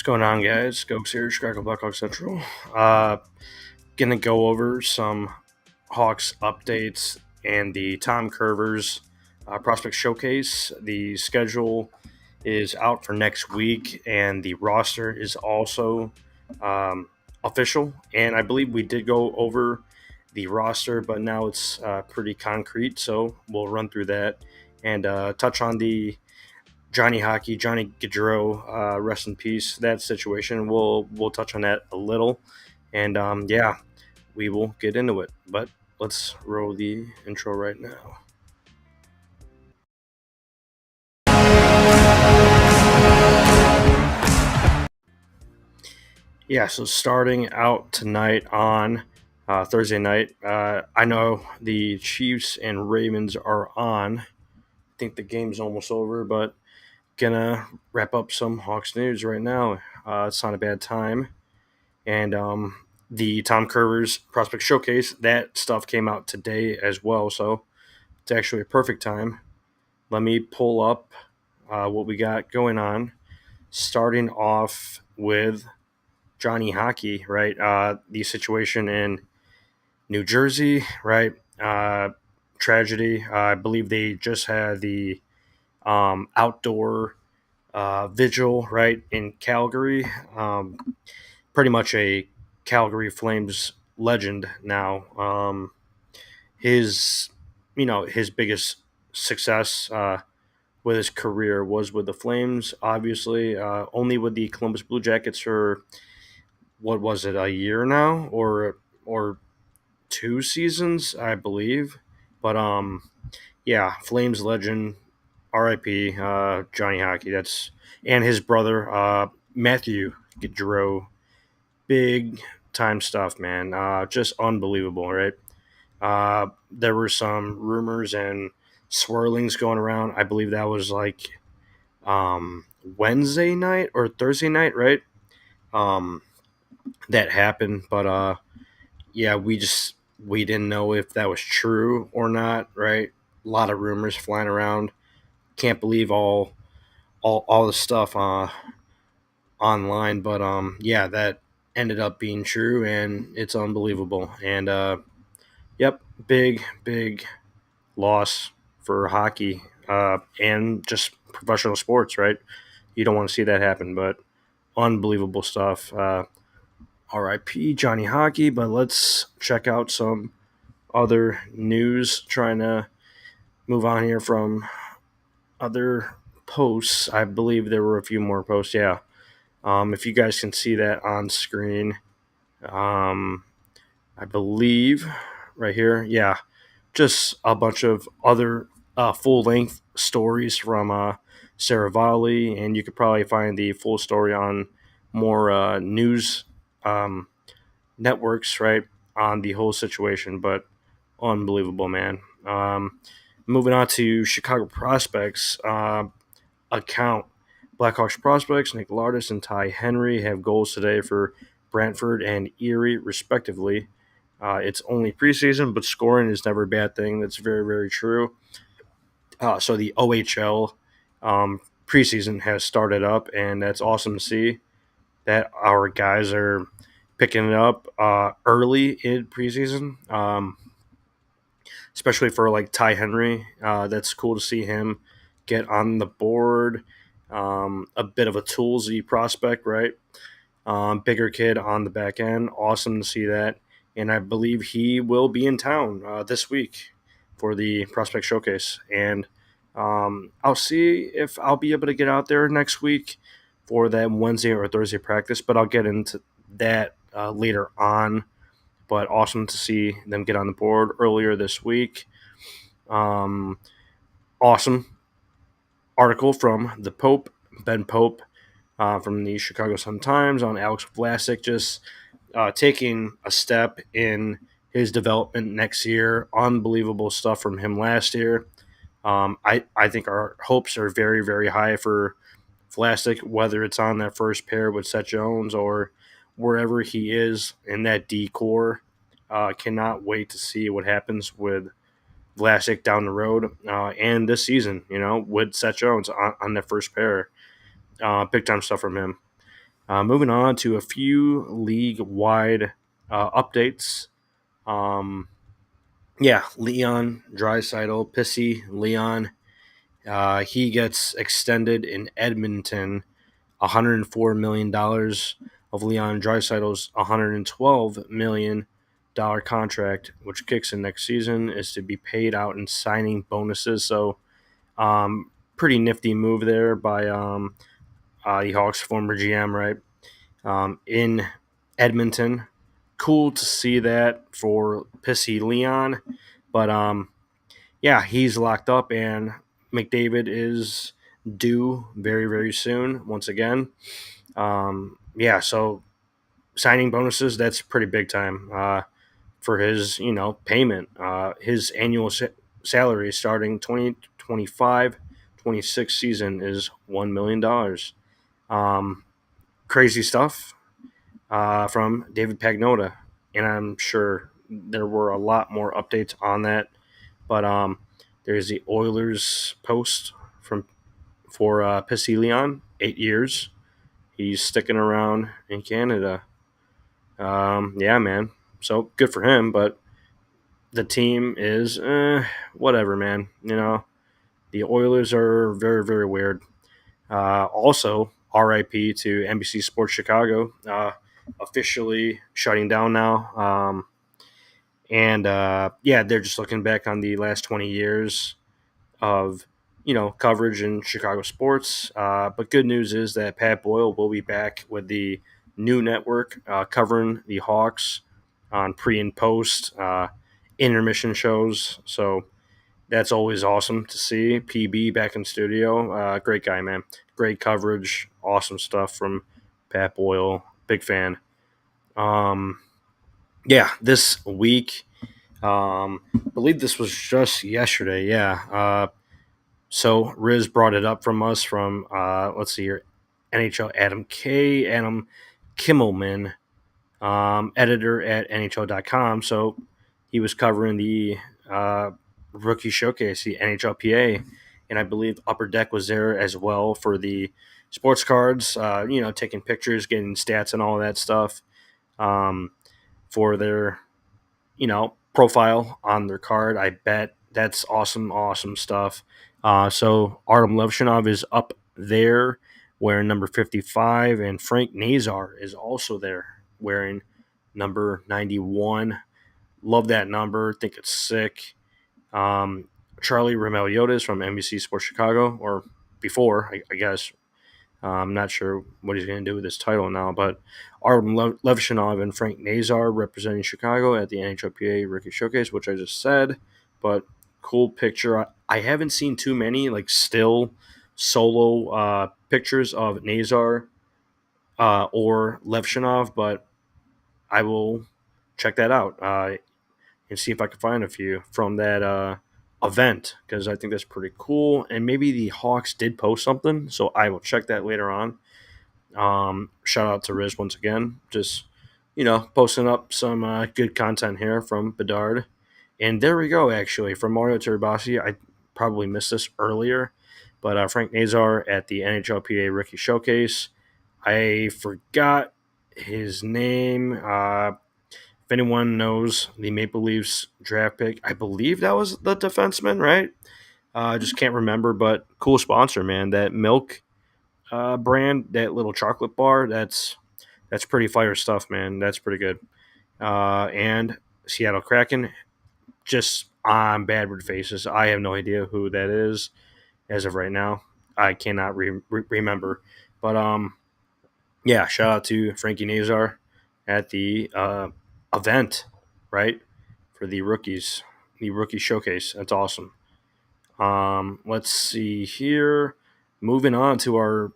What's going on, guys? Skoks here, Chicago Blackhawks Central. Uh, gonna go over some Hawks updates and the Tom Kurvers Prospect Showcase. The schedule is out for next week, and the roster is also um, official. And I believe we did go over the roster, but now it's pretty concrete. So we'll run through that and touch on the Johnny Gaudreau, rest in peace. That situation, we'll touch on that a little, and yeah, we will get into it. But let's roll the intro right now. Yeah, so starting out tonight on Thursday night, I know the Chiefs and Ravens are on. I think the game's almost over, but gonna wrap up some Hawks news right now. It's not a bad time. And the Tom Kurvers Prospect Showcase, that stuff came out today as well. So it's actually a perfect time. Let me pull up what we got going on. Starting off with Johnny Hockey, right? The situation in New Jersey, right? Tragedy. I believe they just had the outdoor vigil, right, in Calgary. Pretty much a Calgary Flames legend now. His, his biggest success with his career was with the Flames. Obviously, only with the Columbus Blue Jackets for what was it, a year now, or 2 seasons, I believe. But yeah, Flames legend, R.I.P. Johnny Hockey. That's and his brother Matthew Gaudreau. Big time stuff, man. Just unbelievable, right? There were some rumors and swirlings going around. I believe that was like Wednesday night or Thursday night, right? Um, that happened, but yeah, we didn't know if that was true or not, right? A lot of rumors flying around. Can't believe all the stuff online, but yeah, that ended up being true, and it's unbelievable. And yep, big loss for hockey and just professional sports, right? You don't want to see that happen, but unbelievable stuff. R.I.P. Johnny Hockey, but let's check out some other news. Trying to move on here from other posts. I believe there were a few more posts. Yeah. If you guys can see that on screen, um, I believe right here. Yeah, just a bunch of other full length stories from Sarah Volley, and you could probably find the full story on more news um, networks, right, on the whole situation. But unbelievable, man. Moving on to Chicago prospects account. Blackhawks prospects Nick Lardis and Ty Henry have goals today for Brantford and Erie, respectively. It's only preseason, but scoring is never a bad thing. That's very, very true. So the OHL preseason has started up, and that's awesome to see that our guys are picking it up early in preseason, especially for like Ty Henry. That's cool to see him get on the board. A bit of a toolsy prospect, right? Bigger kid on the back end. Awesome to see that. And I believe he will be in town this week for the Prospect Showcase. And I'll see if I'll be able to get out there next week for that Wednesday or Thursday practice, but I'll get into that later on. But awesome to see them get on the board earlier this week. Um, awesome article from the Pope, Ben Pope, from the Chicago Sun-Times on Alex Vlasic, just taking a step in his development next year. Unbelievable stuff from him last year. I think our hopes are very, very high for Vlasic, whether it's on that first pair with Seth Jones or wherever he is in that D core. Cannot wait to see what happens with Vlasic down the road and this season, with Seth Jones on the first pair. Big time stuff from him. Moving on to a few league-wide updates. Um, yeah, Leon Draisaitl, pissy Leon. He gets extended in Edmonton, $104 million of Leon Draisaitl's $112 million contract, which kicks in next season, is to be paid out in signing bonuses. So, pretty nifty move there by the Hawks' former GM, right? In Edmonton. Cool to see that for pissy Leon. But yeah, he's locked up, and McDavid is due very, very soon once again. Yeah, so signing bonuses, that's pretty big time for his, payment. His annual salary starting 2025-26 season is $1 million. Um, Crazy stuff from David Pagnotta, and I'm sure there were a lot more updates on that. But there's the Oilers post from for Pissy Leon, 8 years. He's sticking around in Canada. Yeah, man. So good for him, but the team is whatever, man. The Oilers are very, very weird. Also, RIP to NBC Sports Chicago, officially shutting down now. And yeah, they're just looking back on the last 20 years of coverage in Chicago sports. But good news is that Pat Boyle will be back with the new network covering the Hawks on pre and post intermission shows. So that's always awesome to see. PB back in studio, great guy, man. Great coverage, awesome stuff from Pat Boyle. Big fan. Um, yeah, this week. I believe this was just yesterday. Yeah. So Riz brought it up from us from let's see here, NHL Adam Kimmelman, editor at NHL.com. So he was covering the rookie showcase, the NHLPA, and I believe Upper Deck was there as well for the sports cards. Taking pictures, getting stats, and all that stuff for their profile on their card. I bet that's awesome, awesome stuff. So Artem Levshunov is up there wearing number 55, and Frank Nazar is also there wearing number 91. Love that number. Think it's sick. Charlie Romeliotis from NBC Sports Chicago, or before, I guess, I'm not sure what he's going to do with this title now, but Artem Levshunov and Frank Nazar representing Chicago at the NHLPA Rookie Showcase, which I just said. But cool picture. I haven't seen too many like still solo pictures of Nazar or Levshunov, but I will check that out and see if I can find a few from that event because I think that's pretty cool. And maybe the Hawks did post something, so I will check that later on. Shout out to Riz once again. Just, posting up some good content here from Bedard. And there we go, actually, from Mario Turibasi. I probably missed this earlier, but Frank Nazar at the NHLPA Rookie Showcase. I forgot his name. If anyone knows the Maple Leafs draft pick, I believe that was the defenseman, right? I just can't remember, but cool sponsor, man. That milk brand, that little chocolate bar, that's pretty fire stuff, man. That's pretty good. And Seattle Kraken, just on bad word faces. I have no idea who that is as of right now. I cannot remember. But yeah, shout out to Frankie Nazar at the event, right, for the rookies, the rookie showcase. That's awesome. Let's see here. Moving on to our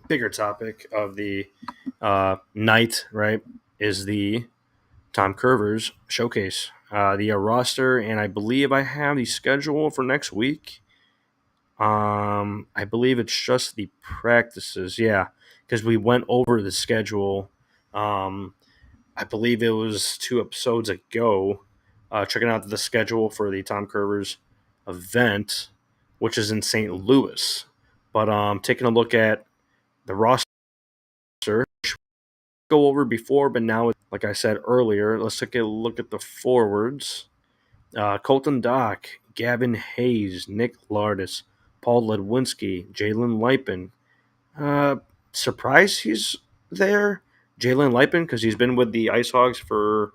bigger topic of the night, right, is the Tom Kurvers Showcase. The roster, and I believe I have the schedule for next week. I believe it's just the practices, yeah, because we went over the schedule. I believe it was 2 episodes ago, checking out the schedule for the Tom Kurvers event, which is in St. Louis. But taking a look at the roster, go over before, but now, like I said earlier, let's take a look at the forwards. Colton Dock, Gavin Hayes, Nick Lardis, Paul Ledwinski, Jalen Lipin. Uh, Surprised he's there, Jalen Lipin, because he's been with the Ice Hogs for,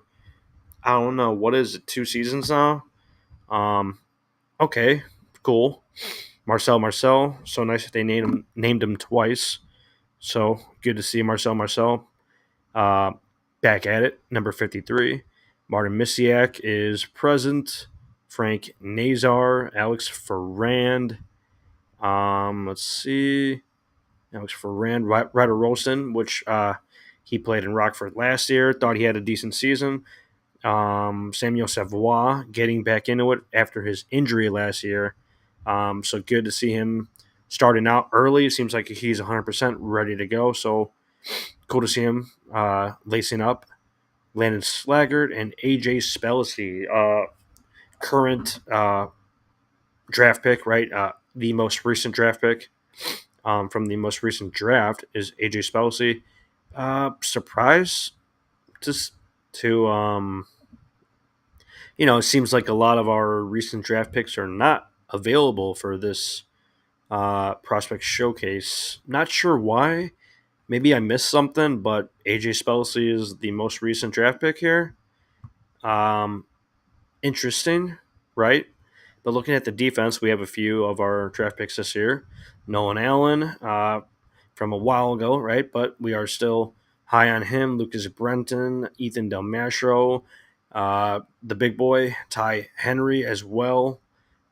I don't know, what is it, 2 seasons now? Um, okay, cool. Marcel, so nice that they named him twice. So good to see Marcel. Uh, Back at it, number 53. Martin Misiak is present. Frank Nazar, Alex Ferrand. Let's see. Alex Ferrand, Ryder Rolston, which he played in Rockford last year. Thought he had a decent season. Samuel Savoie getting back into it after his injury last year. So good to see him starting out early. Seems like he's 100% ready to go. So cool to see him lacing up. Landon Slaggert and AJ Spellacy, current draft pick, right? The most recent draft pick from the most recent draft is AJ Spellacy. Surprise to to it seems like a lot of our recent draft picks are not available for this prospect showcase. Not sure why. Maybe I missed something, but AJ Spellacy is the most recent draft pick here. Um, Interesting, right? But looking at the defense, we have a few of our draft picks this year. Nolan Allen from a while ago, right? But we are still high on him. Lucas Brenton, Ethan Del Mastro, the big boy, Ty Henry as well.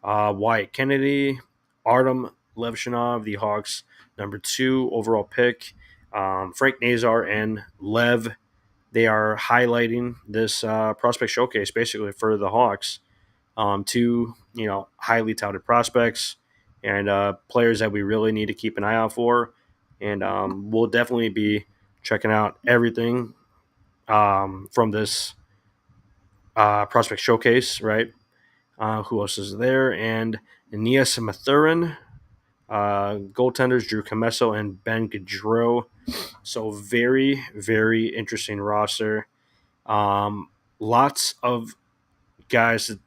Wyatt Kennedy, Artem Levshunov, the Hawks' number 2 overall pick. Frank Nazar and Lev, they are highlighting this prospect showcase basically for the Hawks. Two, highly touted prospects and players that we really need to keep an eye out for. And we'll definitely be checking out everything from this prospect showcase, right? Who else is there? And Aeneas Mathurin, goaltenders Drew Comesso and Ben Gaudreau. So very, very interesting roster. Lots of guys to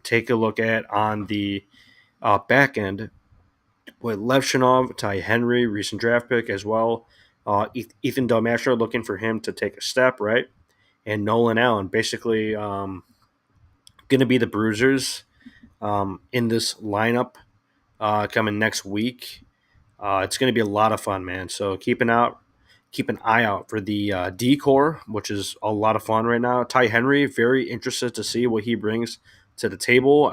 take a look at on the back end with Levshunov, Ty Henry, recent draft pick as well. Ethan Del Mastro looking for him to take a step, right? And Nolan Allen basically going to be the bruisers in this lineup coming next week. It's going to be a lot of fun, man. So keep an eye out for the decor, which is a lot of fun right now. Ty Henry, very interested to see what he brings to the table.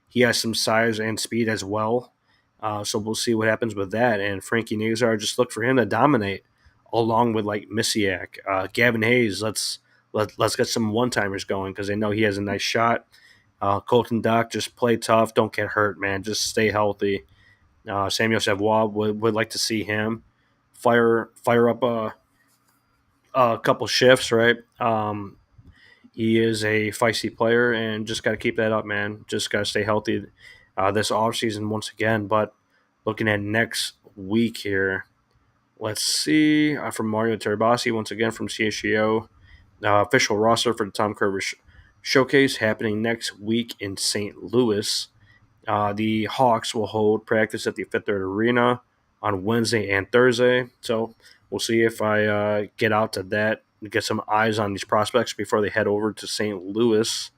He has some size and speed as well, so we'll see what happens with that. And Frankie Nazar, just look for him to dominate, along with like Misiak, Gavin Hayes. Let's get some one timers going because I know he has a nice shot. Colton Dock, just play tough, don't get hurt, man. Just stay healthy. Samuel Savoie would like to see him fire up a couple shifts, right? He is a feisty player, and just got to keep that up, man. Just got to stay healthy this offseason once again. But looking at next week here, let's see. From Mario Terabasi, once again from CHGO. Official roster for the Tom Kurvers Showcase happening next week in St. Louis. The Hawks will hold practice at the Fifth Third Arena on Wednesday and Thursday. So we'll see if I get out to that and get some eyes on these prospects before they head over to St. Louis.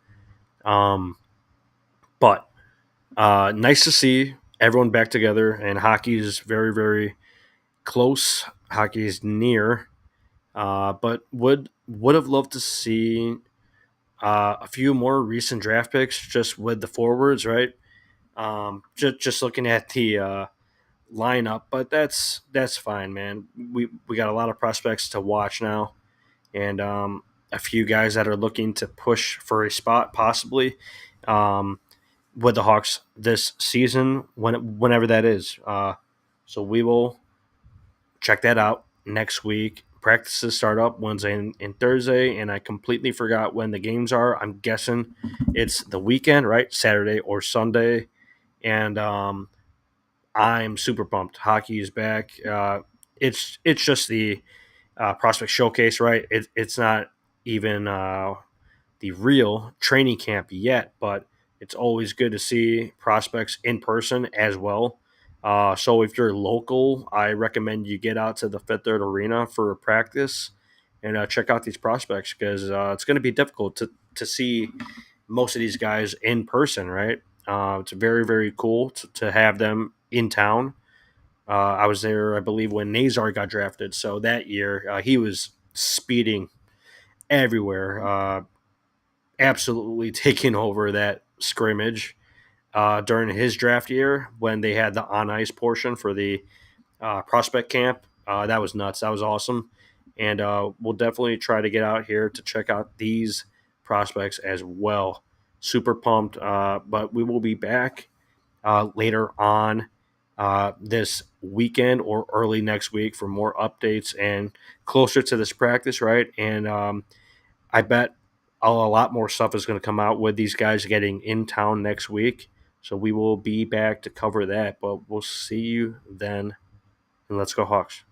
But nice to see everyone back together, and hockey is very, very close. Hockey is near. But would have loved to see a few more recent draft picks just with the forwards, right? Just looking at the lineup, but that's fine, man. We got a lot of prospects to watch now, and a few guys that are looking to push for a spot possibly with the Hawks this season, whenever that is. So we will check that out next week. Practices start up Wednesday and Thursday, and I completely forgot when the games are. I'm guessing it's the weekend, right? Saturday or Sunday, and I'm super pumped. Hockey is back. It's just the Prospect Showcase, right? It's not even the real training camp yet, but it's always good to see prospects in person as well. So if you're local, I recommend you get out to the Fifth Third Arena for a practice and check out these prospects because it's going to be difficult to see most of these guys in person, right? It's very, very cool to have them in town. I was there, I believe, when Nazar got drafted. So that year, he was speeding everywhere, absolutely taking over that scrimmage during his draft year when they had the on ice portion for the prospect camp. That was nuts. That was awesome. And we'll definitely try to get out here to check out these prospects as well. Super pumped. But we will be back later on this weekend or early next week for more updates and closer to this practice, right? And I bet a lot more stuff is going to come out with these guys getting in town next week. So we will be back to cover that. But we'll see you then. And let's go, Hawks.